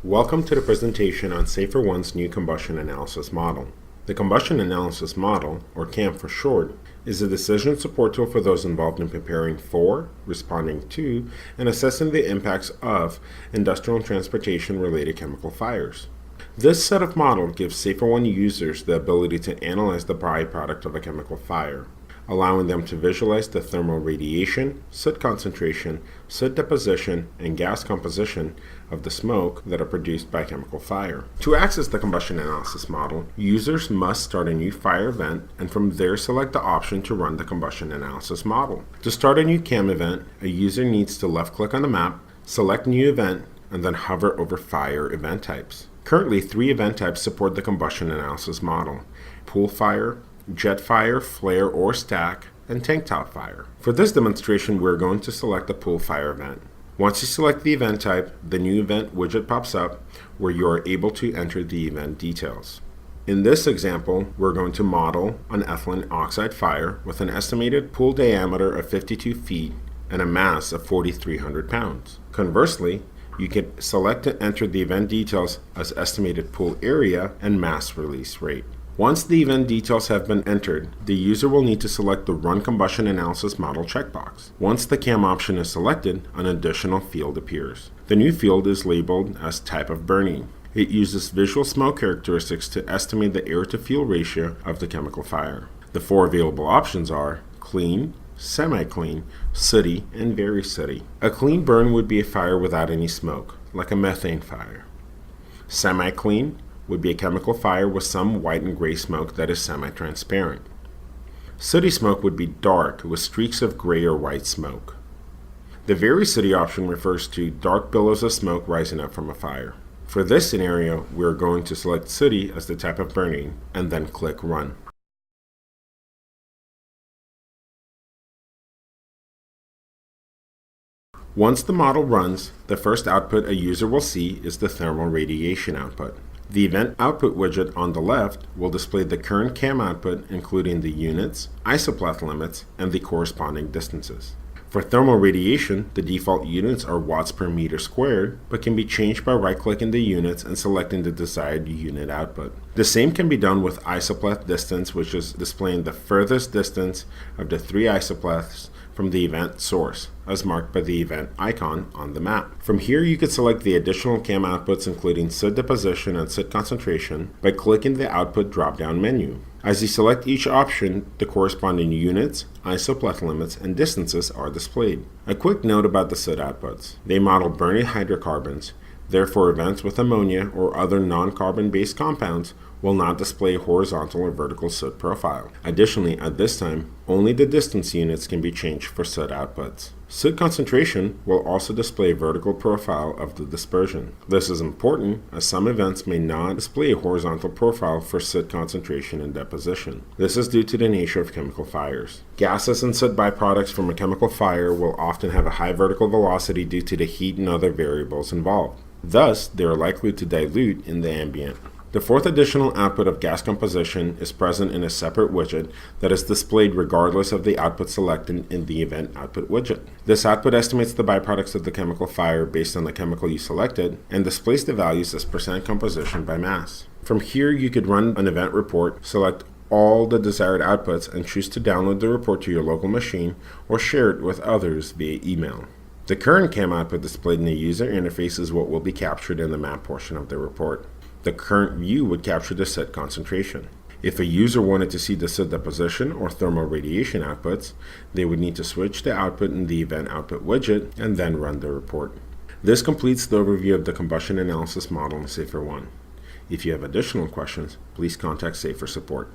Welcome to the presentation on SAFER1's new Combustion Analysis Model. The Combustion Analysis Model, or CAM for short, is a decision support tool for those involved in preparing for, responding to, and assessing the impacts of industrial and transportation-related chemical fires. This set of model gives SAFER1 users the ability to analyze the byproduct of a chemical fire, allowing them to visualize the thermal radiation, soot concentration, soot deposition, and gas composition of the smoke that are produced by a chemical fire. To access the combustion analysis model, users must start a new fire event and from there select the option to run the combustion analysis model. To start a new CAM event, a user needs to left-click on the map, select New Event, and then hover over Fire event types. Currently, 3 event types support the combustion analysis model: pool fire, jet fire, flare or stack, and tank top fire. For this demonstration, we're going to select the pool fire event. Once you select the event type, the new event widget pops up where you are able to enter the event details. In this example, we're going to model an ethylene oxide fire with an estimated pool diameter of 52 feet and a mass of 4,300 pounds. Conversely, you can select to enter the event details as estimated pool area and mass release rate. Once the event details have been entered, the user will need to select the Run Combustion Analysis Model checkbox. Once the CAM option is selected, an additional field appears. The new field is labeled as Type of Burning. It uses visual smoke characteristics to estimate the air-to-fuel ratio of the chemical fire. The 4 available options are clean, semi-clean, sooty, and very sooty. A clean burn would be a fire without any smoke, like a methane fire. Semi-clean would be a chemical fire with some white and gray smoke that is semi-transparent. Sooty smoke would be dark with streaks of gray or white smoke. The very sooty option refers to dark billows of smoke rising up from a fire. For this scenario, we are going to select sooty as the type of burning and then click Run. Once the model runs, the first output a user will see is the thermal radiation output. The event output widget on the left will display the current CAM output, including the units, isopleth limits, and the corresponding distances. For thermal radiation, the default units are watts per meter squared, but can be changed by right-clicking the units and selecting the desired unit output. The same can be done with isopleth distance, which is displaying the furthest distance of the 3 isopleths from the event source, as marked by the event icon on the map. From here, you could select the additional CAM outputs, including soot deposition and soot concentration, by clicking the Output drop-down menu. As you select each option, the corresponding units, isopleth limits, and distances are displayed. A quick note about the soot outputs. They model burning hydrocarbons. Therefore, events with ammonia or other non-carbon-based compounds will not display horizontal or vertical soot profile. Additionally, at this time, only the distance units can be changed for soot outputs. Soot concentration will also display a vertical profile of the dispersion. This is important as some events may not display a horizontal profile for soot concentration and deposition. This is due to the nature of chemical fires. Gases and soot byproducts from a chemical fire will often have a high vertical velocity due to the heat and other variables involved. Thus, they are likely to dilute in the ambient. The 4th additional output of gas composition is present in a separate widget that is displayed regardless of the output selected in the event output widget. This output estimates the byproducts of the chemical fire based on the chemical you selected and displays the values as % composition by mass. From here, you could run an event report, select all the desired outputs, and choose to download the report to your local machine or share it with others via email. The current CAM output displayed in the user interface is what will be captured in the map portion of the report. The current view would capture the soot concentration. If a user wanted to see the soot deposition or thermal radiation outputs, they would need to switch the output in the event output widget and then run the report. This completes the overview of the combustion analysis model in SAFER1. If you have additional questions, please contact SAFER support.